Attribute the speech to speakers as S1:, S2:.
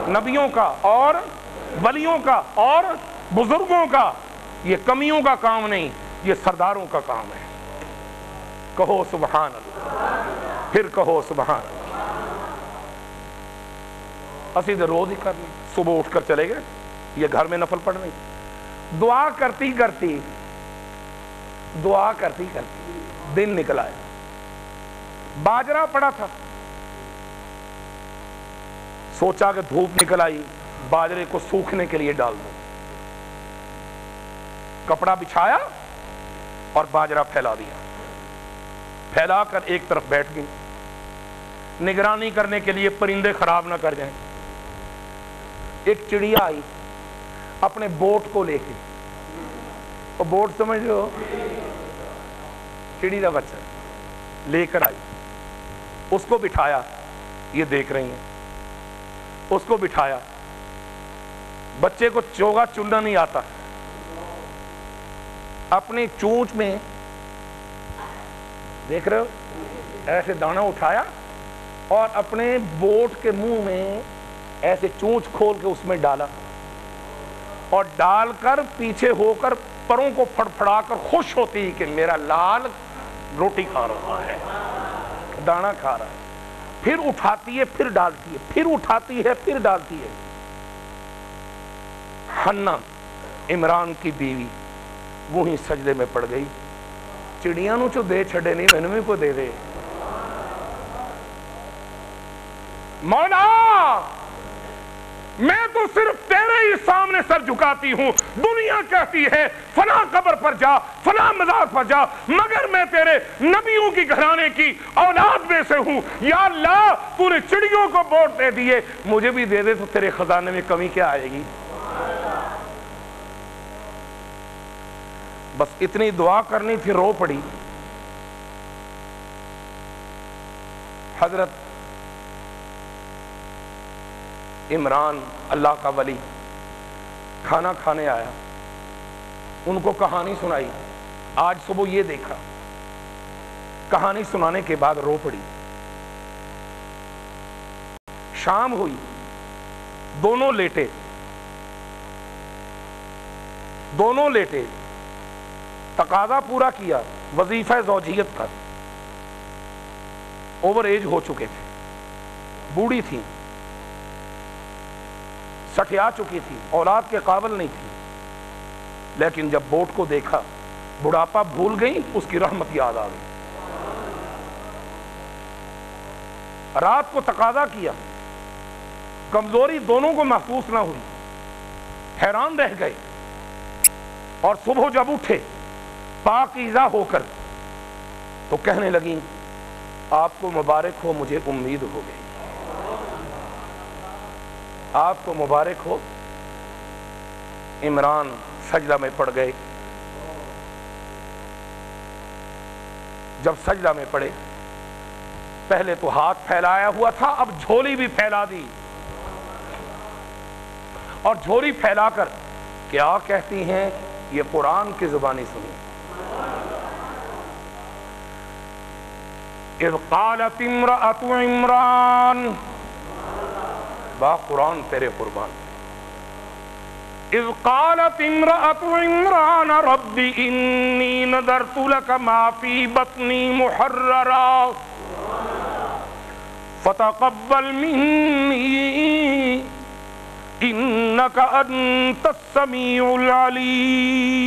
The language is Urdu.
S1: نبیوں کا اور ولیوں کا اور بزرگوں کا، یہ کمیوں کا کام نہیں، یہ سرداروں کا کام ہے۔ کہو سبحان اللہ، پھر کہو سبحان اللہ۔ اسی دے روز ہی کرنی، صبح اٹھ کر چلے گئے، یہ گھر میں نفل پڑھنی، دعا کرتی کرتی دن نکل آئے۔ باجرہ پڑا تھا، سوچا کہ دھوپ نکل آئی، باجرے کو سوکھنے کے لیے ڈال دو، کپڑا بچھایا اور باجرہ پھیلا دیا، پھیلا کر ایک طرف بیٹھ گئی، نگرانی کرنے کے لیے پرندے خراب نہ کر جائیں۔ ایک چڑیا آئی اپنے بوٹ کو لے کے، وہ بوٹ سمجھ لو چڑی کا بچہ، لے کر آئی، اس کو بٹھایا، یہ دیکھ رہی ہیں، اس کو بٹھایا، بچے کو چوگا چننا نہیں آتا، اپنی چونچ میں دیکھ رہے ہو ایسے دانا اٹھایا اور اپنے بوٹ کے منہ میں ایسے چونچ کھول کے اس میں ڈالا، اور ڈال کر پیچھے ہو کر پروں کو پھڑپھڑا کر خوش ہوتی کہ میرا لال روٹی کھا رہا ہے، دانا کھا رہا ہے، پھر اٹھاتی ہے پھر ڈالتی ہے، پھر اٹھاتی ہے پھر ڈالتی ہے۔ حنا عمران کی بیوی وہی سجدے میں پڑ گئی، چڑیاں نو چو دے چھڑے نہیں، میں نے کو دے دے۔ مولا میں تو صرف تیرے ہی سامنے سر جھکاتی ہوں، دنیا کہتی ہے فلاں قبر پر جا، فلاں مزار پر جا، مگر میں تیرے نبیوں کی گھرانے کی اولاد میں سے ہوں، یا اللہ تو نے چڑیوں کو ووٹ دے دیے، مجھے بھی دے دے تو تیرے خزانے میں کمی کیا آئے گی۔ بس اتنی دعا کرنی تھی، رو پڑی۔ حضرت عمران اللہ کا ولی کھانا کھانے آیا، ان کو کہانی سنائی، آج صبح یہ دیکھا، کہانی سنانے کے بعد رو پڑی۔ شام ہوئی، دونوں لیٹے، تقاضا پورا کیا، وظیفہ زوجیت کا، اوور ایج ہو چکے تھے، بوڑھی تھی، سٹیا چکی تھی، اولاد کے قابل نہیں تھی، لیکن جب بوٹ کو دیکھا بڑھاپا بھول گئی، اس کی رحمت یاد آ گئی۔ رات کو تقاضا کیا، کمزوری دونوں کو محسوس نہ ہوئی، حیران رہ گئے، اور صبح جب اٹھے پاکیزہ ہو کر تو کہنے لگیں آپ کو مبارک ہو، مجھے امید ہو گئی، آپ کو مبارک ہو۔ عمران سجدہ میں پڑ گئے، جب سجدہ میں پڑے پہلے تو ہاتھ پھیلایا ہوا تھا، اب جھولی بھی پھیلا دی، اور جھولی پھیلا کر کیا کہتی ہیں، یہ قرآن کی زبانی سنی۔ اذ قالت امرأة عمران، با قرآن تیرے قربان، اذ قالت امرأة عمران رب انی نذرت لك ما فی بطنی محررا فتقبل منی انک انت السمیع العلیم۔